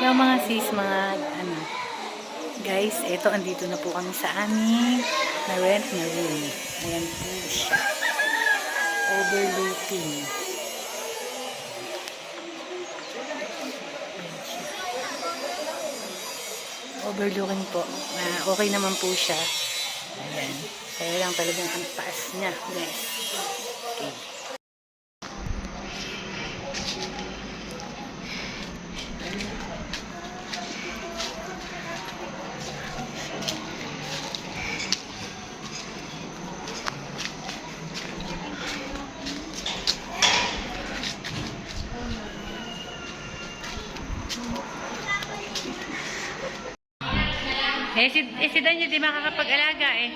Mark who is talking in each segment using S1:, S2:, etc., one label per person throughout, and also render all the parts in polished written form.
S1: Yung mga sis, mga ano. Guys, eto, andito na po kami sa aming na-rent na room. Ayan po siya. Overlooking. Ayan siya. Overlooking po. Okay naman po siya. Ayan. Kaya lang talagang ang taas niya, guys. Okay. Si Daniel di makakapag-alaga eh.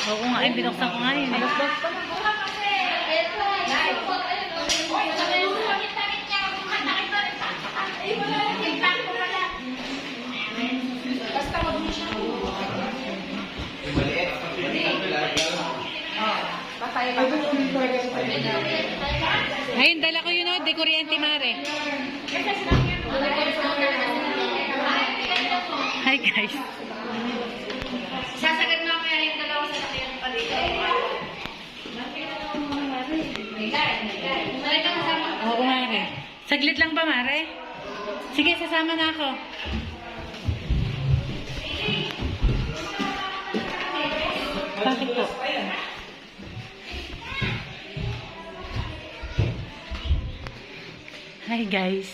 S1: Oo nga, binuksan ko nga yun. Ayun, dala ko yun o, de Kuryente Mare. Hi guys.
S2: Sasagad mo kaya yung dalawa sa takiyan pa dito.
S1: Oo, Mare. Saglit lang ba, Mare? Sige, sasama na ako. Bakit po? Hi guys.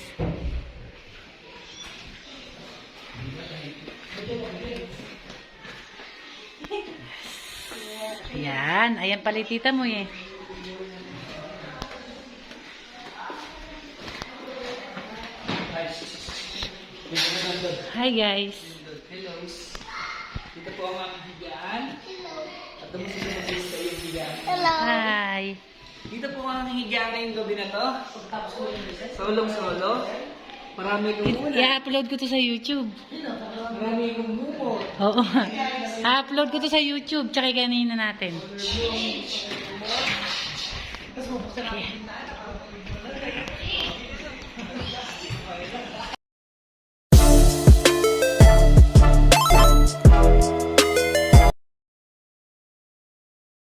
S1: Ayan. Ayan pala tita mo eh. Hi guys.
S3: Hello. Dito po ang aming higaan. At dumusito na sa iyong higaan.
S1: Hi.
S3: Dito po ang aming higaan ngayong gabi na to. Solong-solo. Marami kong muna.
S1: I-upload ko to sa YouTube.
S3: Marami kong buko.
S1: Oo. I-upload ko to sa YouTube. Tsaka kanina natin.